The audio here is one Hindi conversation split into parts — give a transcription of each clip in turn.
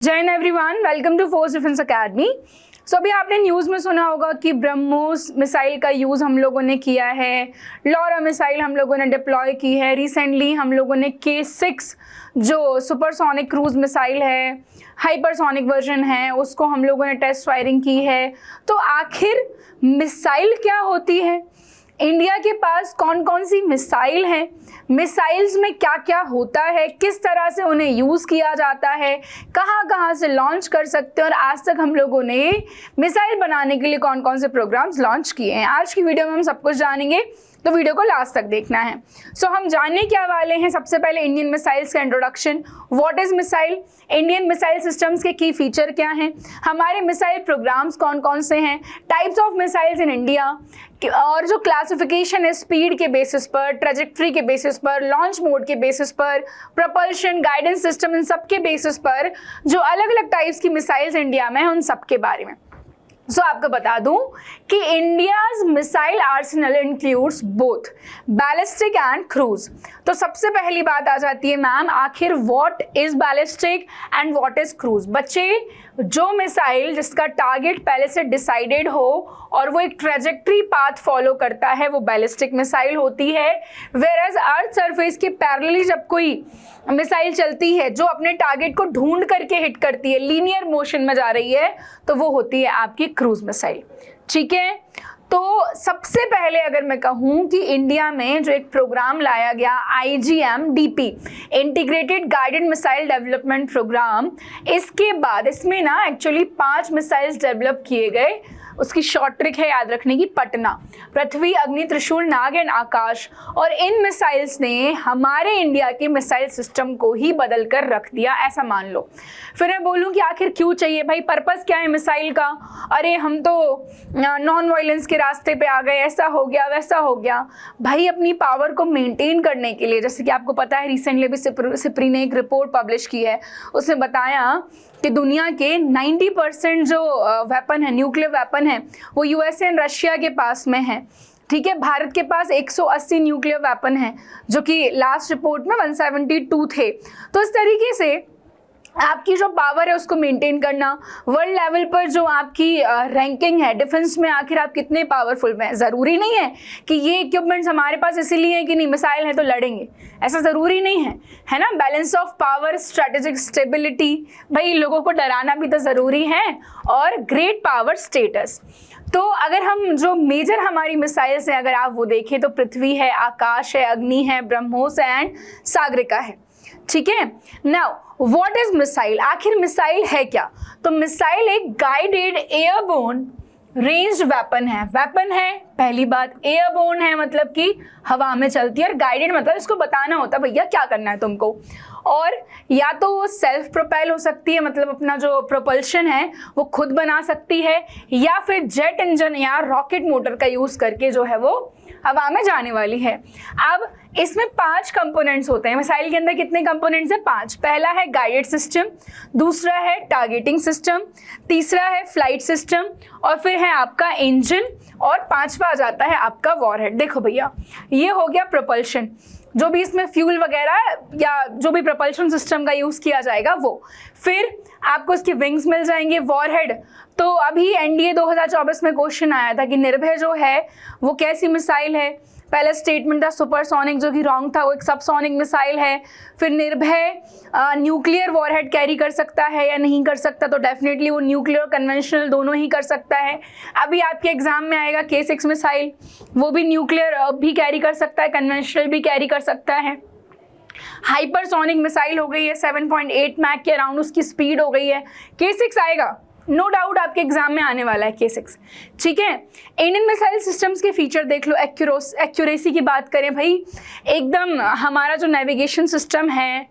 जय हिंद everyone, welcome to force defence academy. So अभी आपने न्यूज़ में सुना होगा कि ब्रह्मोस मिसाइल का यूज़ हम लोगों ने किया है, लॉरा मिसाइल हम लोगों ने डिप्लॉय की है। रिसेंटली हम लोगों ने K6 जो सुपरसोनिक क्रूज मिसाइल है, हाइपरसोनिक वर्जन है, उसको हम लोगों ने टेस्ट फायरिंग की है। तो आखिर मिसाइल क्या होती है, इंडिया के पास कौन कौन सी मिसाइल हैं, मिसाइल्स में क्या क्या होता है, किस तरह से उन्हें यूज़ किया जाता है, कहाँ कहाँ से लॉन्च कर सकते हैं और आज तक हम लोगों ने मिसाइल बनाने के लिए कौन कौन से प्रोग्राम्स लॉन्च किए हैं। आज की वीडियो में हम सब कुछ जानेंगे, तो वीडियो को लास्ट तक देखना है। सो हम जानने क्या वाले हैं, सबसे पहले इंडियन मिसाइल्स का introduction, what is missile, Indian missile systems के की फीचर क्या हैं, हमारे मिसाइल प्रोग्राम्स कौन कौन से हैं, types of missiles in India, और जो क्लासिफिकेशन है स्पीड के बेसिस पर, ट्रेजेक्ट्री के बेसिस पर, लॉन्च मोड के बेसिस पर, प्रोपल्शन, गाइडेंस सिस्टम, इन सब के बेसिस पर जो अलग अलग टाइप्स की मिसाइल्स इंडिया में हैं उन सब के बारे में। सो आपको बता दूं कि India's missile Arsenal includes both ballistic and cruise. तो सबसे पहली बात आ जाती है मैम, आखिर what is ballistic and what is cruise. बच्चे, जो मिसाइल जिसका टारगेट पहले से डिसाइडेड हो और वो एक ट्रेजेक्ट्री पाथ फॉलो करता है वो बैलिस्टिक मिसाइल होती है। वेयरएज अर्थ सरफेस के पैरेलली जब कोई मिसाइल चलती है जो अपने टारगेट को ढूंढ करके हिट करती है, लीनियर मोशन में जा रही है, तो वो होती है आपकी क्रूज मिसाइल। ठीक है, तो सबसे पहले अगर मैं कहूँ कि इंडिया में जो एक प्रोग्राम लाया गया IGM-DP, integrated guided missile development program, इसके बाद इसमें ना एक्चुअली 5 मिसाइल्स डेवलप किए गए। उसकी शॉर्ट ट्रिक है याद रखने की, पटना, पृथ्वी, अग्नि, त्रिशूल, नाग एंड आकाश। और इन मिसाइल्स ने हमारे इंडिया के मिसाइल सिस्टम को ही बदल कर रख दिया, ऐसा मान लो। फिर मैं बोलूँ कि आखिर क्यों चाहिए भाई, पर्पस क्या है मिसाइल का। अरे हम तो नॉन वायलेंस के रास्ते पे आ गए, ऐसा हो गया वैसा हो गया। भाई अपनी पावर को मेंटेन करने के लिए, जैसे कि आपको पता है रिसेंटली भी सिप्री ने एक रिपोर्ट पब्लिश की है, उसमें बताया कि दुनिया के 90% जो वेपन है, न्यूक्लियर वेपन है, वो USA एंड रशिया के पास में है। ठीक है, भारत के पास 180 न्यूक्लियर वेपन है, जो कि लास्ट रिपोर्ट में 172 थे। तो इस तरीके से आपकी जो पावर है उसको मेंटेन करना, वर्ल्ड लेवल पर जो आपकी रैंकिंग है डिफेंस में, आखिर आप कितने पावरफुल में। ज़रूरी नहीं है कि ये इक्विपमेंट्स हमारे पास इसीलिए है कि नहीं मिसाइल है तो लड़ेंगे, ऐसा ज़रूरी नहीं है ना। Balance of power, strategic stability, भाई लोगों को डराना भी तो ज़रूरी है, और ग्रेट पावर स्टेटस। तो अगर हम जो मेजर हमारी मिसाइल्स हैं अगर आप वो देखें तो पृथ्वी है, आकाश है, अग्नि है, ब्रह्मोस एंड सागरिका है। ठीक है, नाउ व्हाट इज मिसाइल, आखिर मिसाइल है क्या। तो मिसाइल एक गाइडेड एयरबोर्न रेंज्ड वेपन है। वेपन है, पहली बात, एयरबोर्न है मतलब कि हवा में चलती है, और गाइडेड मतलब इसको बताना होता है भैया क्या करना है तुमको। और या तो वो सेल्फ प्रोपेल हो सकती है, मतलब अपना जो प्रोपल्शन है वो खुद बना सकती है, या फिर जेट इंजन या रॉकेट मोटर का यूज़ करके जो है वो हवा में जाने वाली है। अब इसमें 5 कंपोनेंट्स होते हैं। मिसाइल के अंदर कितने कंपोनेंट्स हैं? 5। पहला है गाइडेड सिस्टम, दूसरा है टारगेटिंग सिस्टम, तीसरा है फ्लाइट सिस्टम, और फिर है आपका इंजन, और 5वां आ जाता है आपका वॉरहेड। देखो भैया, ये हो गया प्रोपल्शन, जो भी इसमें फ्यूल वगैरह या जो भी प्रोपल्शन सिस्टम का यूज़ किया जाएगा वो। फिर आपको इसकी विंग्स मिल जाएंगे, वॉरहेड। तो अभी NDA 2024 में क्वेश्चन आया था कि निर्भय जो है वो कैसी मिसाइल है। पहला स्टेटमेंट था सुपरसोनिक, जो कि रॉन्ग था, वो एक सबसोनिक मिसाइल है। फिर निर्भय न्यूक्लियर वॉरहेड कैरी कर सकता है या नहीं कर सकता, तो डेफिनेटली वो न्यूक्लियर कन्वेंशनल दोनों ही कर सकता है। अभी आपके एग्जाम में आएगा K6 मिसाइल, वो भी न्यूक्लियर भी कैरी कर सकता है, कन्वेंशनल भी कैरी कर सकता है। हाइपरसोनिक मिसाइल हो गई है, 7.8 मैक के अराउंड उसकी स्पीड हो गई है। K6 आएगा, नो डाउट आपके एग्जाम में आने वाला है K6। ठीक है, इंडियन मिसाइल सिस्टम्स के फीचर देख लो। एक्यूरेसी की बात करें भाई, एकदम हमारा जो नेविगेशन सिस्टम है,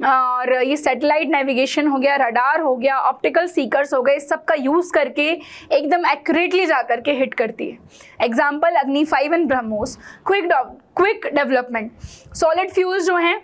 और ये सैटेलाइट नेविगेशन हो गया, रडार हो गया, ऑप्टिकल सीकर्स हो गए, इस सब का यूज़ करके एकदम एक्यूरेटली जा करके हिट करती है। एग्जाम्पल अग्नि 5 and BrahMos. Quick development, solid fuels जो हैं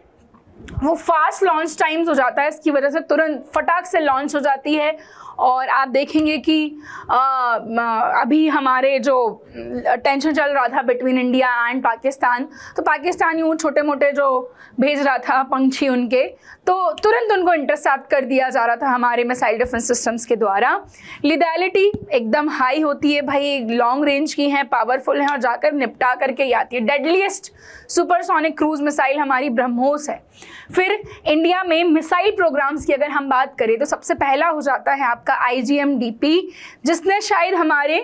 वो फास्ट लॉन्च टाइम्स हो जाता है, इसकी वजह से तुरंत फटाक से लॉन्च हो जाती है। और आप देखेंगे कि अभी हमारे जो टेंशन चल रहा था बिटवीन इंडिया एंड पाकिस्तान, तो पाकिस्तान यूँ छोटे मोटे जो भेज रहा था पंछी उनके, तो तुरंत उनको इंटरसेप्ट कर दिया जा रहा था हमारे मिसाइल डिफेंस सिस्टम्स के द्वारा। लिथैलिटी एकदम हाई होती है भाई, लॉन्ग रेंज की हैं, पावरफुल हैं और जाकर निपटा करके ही आती है। डेडलीस्ट सुपरसोनिक क्रूज मिसाइल हमारी ब्रह्मोस है। फिर इंडिया में मिसाइल प्रोग्राम्स की अगर हम बात करें तो सबसे पहला हो जाता है आपका IGM-DP, जिसने शायद हमारे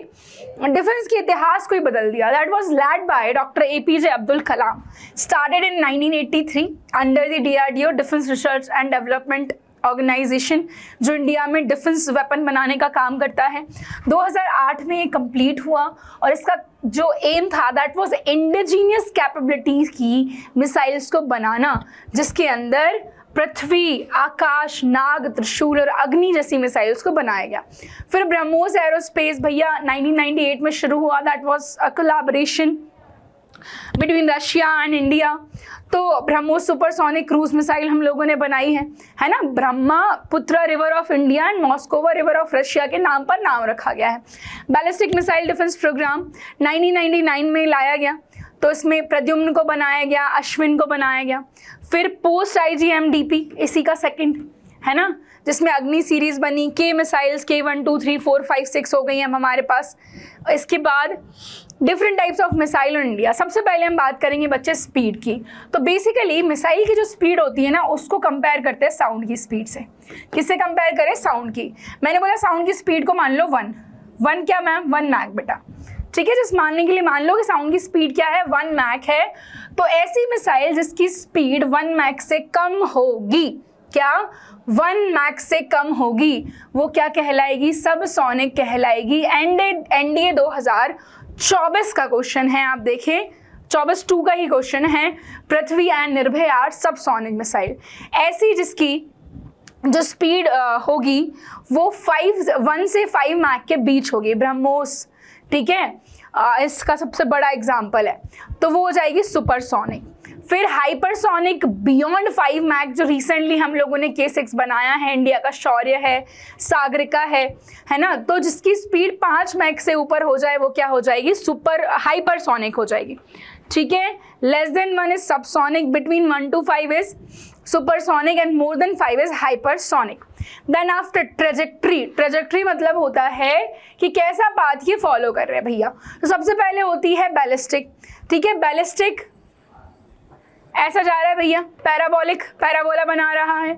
डिफेंस के इतिहास को ही बदल दिया। That was led by doctor APJ Abdul Kalam, started in 1983 under the DRDO defence research and development organisation, जो इंडिया में डिफेंस वेपन बनाने का काम करता है। 2008 में ये कंप्लीट हुआ और इसका जो एम था दैट वाज इंडिजीनियस कैपेबिलिटीज की मिसाइल्स को बनाना, जिसके अंदर पृथ्वी, आकाश, नाग, त्रिशूल और अग्नि जैसी मिसाइल्स को बनाया गया। फिर ब्रह्मोस एरोस्पेस भैया 1998 में शुरू हुआ। That was a collaboration between Russia and India. तो ब्रह्मोस सुपरसोनिक क्रूज मिसाइल हम लोगों ने बनाई है ना। Brahmaputra river of India and Moskva river of Russia के नाम पर नाम रखा गया है। बैलिस्टिक मिसाइल डिफेंस प्रोग्राम 1999 में लाया गया, तो इसमें प्रद्युम्न को बनाया गया, अश्विन को बनाया गया। फिर पोस्ट IGM-DP इसी का सेकंड है ना, जिसमें अग्नि सीरीज बनी, के मिसाइल्स K1 2 3 4 5 6 हो गई हैं हमारे पास। इसके बाद different types of missile in India. सबसे पहले हम बात करेंगे बच्चे स्पीड की। तो बेसिकली मिसाइल की जो स्पीड होती है ना, उसको कंपेयर करते हैं साउंड की स्पीड से। किससे कंपेयर करें? साउंड की। मैंने बोला साउंड की स्पीड को मान लो 1 क्या मैम? 1 मैक बेटा, ठीक है। जिस मानने के लिए मान लो कि साउंड की स्पीड क्या है? 1 मैक है। तो ऐसी मिसाइल जिसकी स्पीड 1 मैक से कम होगी, क्या 1 मैक से कम होगी, वो क्या कहलाएगी? सबसोनिक कहलाएगी। NDA 2024 का क्वेश्चन है, आप देखें 24-2 का ही क्वेश्चन है। पृथ्वी एंड निर्भय आर सबसोनिक मिसाइल, ऐसी जिसकी जो स्पीड होगी वो 1 से 5 मैक के बीच होगी। ब्रह्मोस, ठीक है, इसका सबसे बड़ा एग्जाम्पल है, तो वो हो जाएगी सुपरसोनिक। फिर हाइपरसोनिक बियॉन्ड 5 मैक, जो रिसेंटली हम लोगों ने K6 बनाया है, इंडिया का शौर्य है, सागरिका है ना। तो जिसकी स्पीड 5 मैक से ऊपर हो जाए वो क्या हो जाएगी? सुपर हाइपरसोनिक हो जाएगी, ठीक है। Less than 1 is subsonic, between 1 to 5 is supersonic and more than 5 is hypersonic. Then after trajectory मतलब होता है कि कैसा पाथ ये फॉलो कर रहे हैं भैया। तो सबसे पहले होती है बैलिस्टिक, ठीक है। बैलिस्टिक ऐसा जा रहा है भैया, पैराबोला बना रहा है,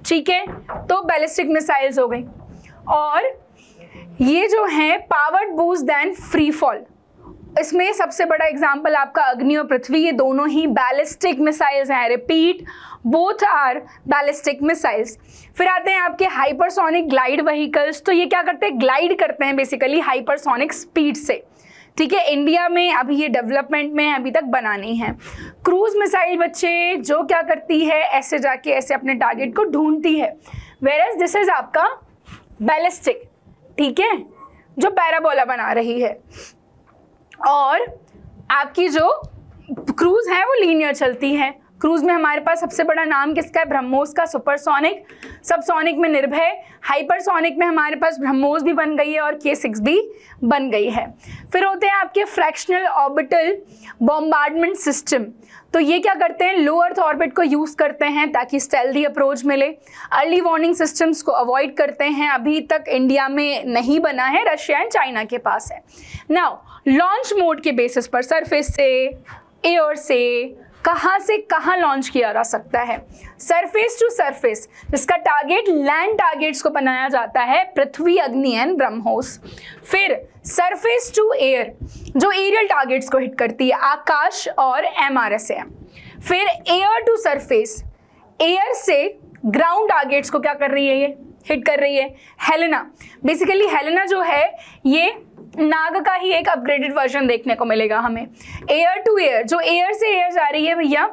ठीक है। तो बैलिस्टिक मिसाइल्स हो गई। और ये जो है powered boost then free fall, इसमें सबसे बड़ा एग्जाम्पल आपका अग्नि और पृथ्वी, ये दोनों ही बैलिस्टिक मिसाइल्स हैं। Repeat, both are ballistic missiles. फिर आते हैं आपके हाइपरसोनिक ग्लाइड व्हीकल्स। तो ये क्या करते हैं? ग्लाइड करते हैं बेसिकली हाइपरसोनिक स्पीड से, ठीक है। इंडिया में अभी ये डेवलपमेंट में अभी तक बना नहीं है। क्रूज मिसाइल बच्चे जो क्या करती है, ऐसे जाके ऐसे अपने टारगेट को ढूंढती है, वेयरएज दिस इज आपका बैलिस्टिक, ठीक है, जो पैराबोला बना रही है। और आपकी जो क्रूज है वो लीनियर चलती है। क्रूज में हमारे पास सबसे बड़ा नाम किसका है? ब्रह्मोस का, सुपरसोनिक। सबसोनिक में निर्भय, हाइपरसोनिक में हमारे पास ब्रह्मोस भी बन गई है और K6 भी बन गई है। फिर होते हैं आपके फ्रैक्शनल ऑर्बिटल बॉम्बार्डमेंट सिस्टम। तो ये क्या करते हैं? लो अर्थ ऑर्बिट को यूज़ करते हैं ताकि स्टेल्दी अप्रोच मिले। अर्ली वार्निंग सिस्टम्स को अवॉइड करते हैं, अभी तक इंडिया में नहीं बना है, रशिया एंड चाइना के पास है। नाउ लॉन्च मोड के बेसिस पर सरफेस से, एयर से, कहाँ से कहाँ लॉन्च किया जा सकता है? सरफेस टू सरफेस, जिसका टारगेट लैंड टारगेट्स को बनाया जाता है, पृथ्वी, अग्नि एंड ब्रह्मोस। फिर सरफेस टू एयर, जो एरियल टारगेट्स को हिट करती है, आकाश और MRSAM। फिर एयर टू सरफेस, एयर से ग्राउंड टारगेट्स को क्या कर रही है? ये हिट कर रही है। हेलेना, बेसिकली हेलेना जो है ये नाग का ही एक अपग्रेडेड वर्जन देखने को मिलेगा हमें। एयर टू एयर, जो एयर से एयर जा रही है भैया,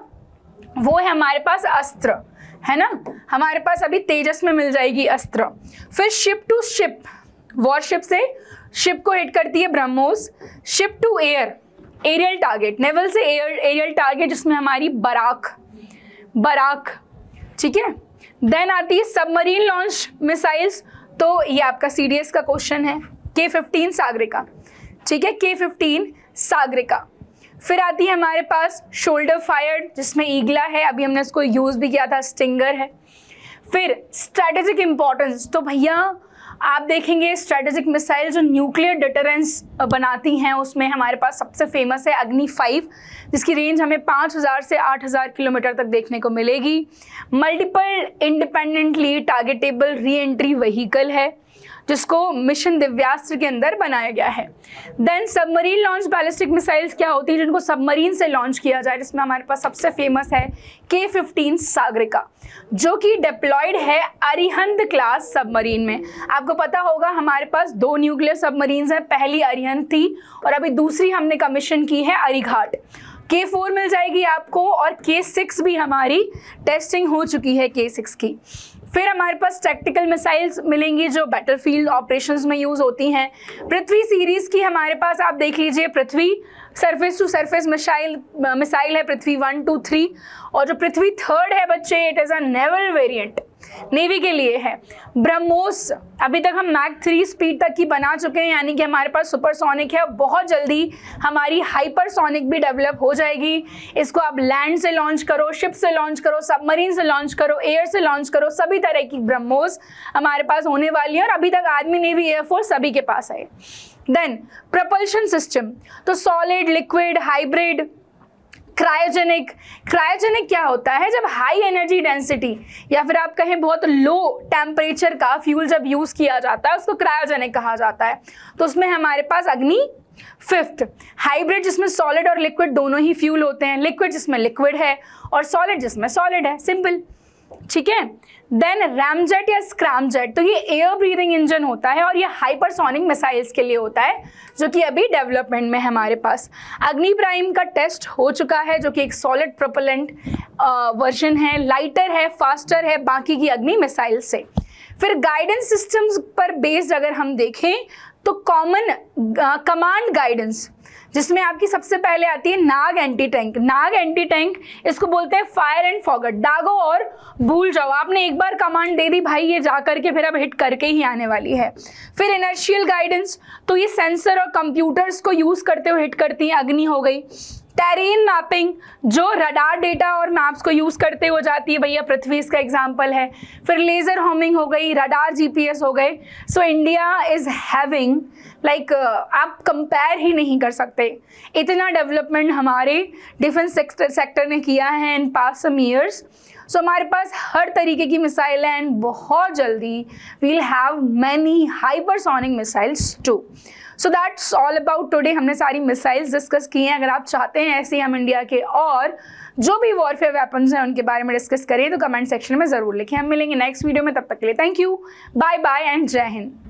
वो है हमारे पास अस्त्र, है ना। हमारे पास अभी तेजस में मिल जाएगी अस्त्र। फिर शिप टू शिप, वॉरशिप से शिप को हिट करती है BrahMos. Ship to air, aerial target, naval से एरियल टारगेट, जिसमें हमारी बराक बराक, ठीक है। देन आती है सबमरीन लॉन्च मिसाइल्स, तो ये आपका CDS का क्वेश्चन है, K-15 सागरिका, ठीक है, K-15 सागरिका। फिर आती है हमारे पास शोल्डर फायर्ड, जिसमें ईगला है, अभी हमने इसको यूज़ भी किया था, स्टिंगर है। फिर स्ट्रैटेजिक इंपॉर्टेंस, तो भैया आप देखेंगे स्ट्रैटेजिक मिसाइल जो न्यूक्लियर डिटरेंस बनाती हैं, उसमें हमारे पास सबसे फेमस है अग्नि 5, जिसकी रेंज हमें 5000 से 8000 किलोमीटर तक देखने को मिलेगी। Multiple independently targetable re entry vehicle है, जिसको मिशन दिव्यास्त्र के अंदर बनाया गया है। Then submarine launch ballistic missiles क्या होती है, जिनको सबमरीन से लॉन्च किया जाए, जिसमें हमारे पास सबसे फेमस है K-15 सागरिका, जो कि डिप्लॉयड है अरिहंत क्लास सबमरीन में। आपको पता होगा हमारे पास 2 न्यूक्लियर सबमरीन्स हैं, पहली अरिहंत थी और अभी दूसरी हमने कमीशन की है अरिघाट। K-4 मिल जाएगी आपको और K-6 भी हमारी टेस्टिंग हो चुकी है K-6 की। फिर हमारे पास टैक्टिकल मिसाइल्स मिलेंगी जो बैटलफील्ड ऑपरेशंस में यूज़ होती हैं। पृथ्वी सीरीज़ की हमारे पास आप देख लीजिए, पृथ्वी सरफेस टू सरफेस मिसाइल है पृथ्वी 1, 2, 3, और जो पृथ्वी 3rd है बच्चे, it is a naval variant, navy के लिए है। ब्रह्मोस अभी तक हम मैक 3 स्पीड तक की बना चुके हैं, यानी कि हमारे पास सुपरसोनिक है। बहुत जल्दी हमारी हाइपरसोनिक भी डेवलप हो जाएगी। इसको आप लैंड से लॉन्च करो, शिप से लॉन्च करो, सबमरीन से लॉन्च करो, एयर से लॉन्च करो, सभी तरह की ब्रह्मोस हमारे पास होने वाली है और अभी तक आर्मी, नेवी, एयरफोर्स सभी के पास है। देन प्रपल्शन सिस्टम, तो solid, liquid, hybrid, cryogenic. Cryogenic क्या होता है, जब हाई एनर्जी डेंसिटी या फिर आप कहें बहुत लो टेम्परेचर का फ्यूल जब यूज़ किया जाता है, उसको क्रायोजेनिक कहा जाता है। तो उसमें हमारे पास अग्नि 5th, हाइब्रिड जिसमें सॉलिड और लिक्विड दोनों ही फ्यूल होते हैं, लिक्विड जिसमें लिक्विड है और सॉलिड जिसमें सॉलिड है, सिंपल, ठीक है। देन रैमजेट या स्क्रैमजेट, तो ये एयर ब्रीदिंग इंजन होता है और ये हाइपरसोनिक मिसाइल्स के लिए होता है, जो कि अभी डेवलपमेंट में है हमारे पास। अग्नि प्राइम का टेस्ट हो चुका है, जो कि एक सॉलिड प्रोपेलेंट वर्जन है, लाइटर है, फास्टर है बाकी की अग्नि मिसाइल से। फिर गाइडेंस सिस्टम्स पर बेस्ड अगर हम देखें तो कॉमन कमांड गाइडेंस, जिसमें आपकी सबसे पहले आती है नाग एंटी टैंक। नाग एंटी टैंक इसको बोलते हैं फायर एंड फॉगट, दागो और भूल जाओ, आपने एक बार कमांड दे दी भाई, ये जा करके फिर अब हिट करके ही आने वाली है। फिर इनर्शियल गाइडेंस, तो ये सेंसर और कंप्यूटर्स को यूज़ करते हुए हिट करती है, अग्नि हो गई। टेरेन मैपिंग, जो रडार डेटा और मैप्स को यूज़ करते हो जाती है, भैया पृथ्वी इसका एग्जाम्पल है। फिर लेज़र होमिंग हो गई, रडार GPS हो गए। So India is having like आप कंपेयर ही नहीं कर सकते, इतना डेवलपमेंट हमारे डिफेंस सेक्टर ने किया है इन पास्ट सम ईयर्स। सो हमारे पास हर तरीके की मिसाइल है एंड बहुत जल्दी we'll have many hypersonic missiles too. So that's all about today. हमने सारी मिसाइल्स डिस्कस की हैं। अगर आप चाहते हैं ऐसे हम इंडिया के और जो भी वॉरफेयर वेपन्स हैं उनके बारे में डिस्कस करें तो कमेंट सेक्शन में ज़रूर लिखें। हम मिलेंगे नेक्स्ट वीडियो में, तब तक के लिए thank you, bye bye and जय हिंद।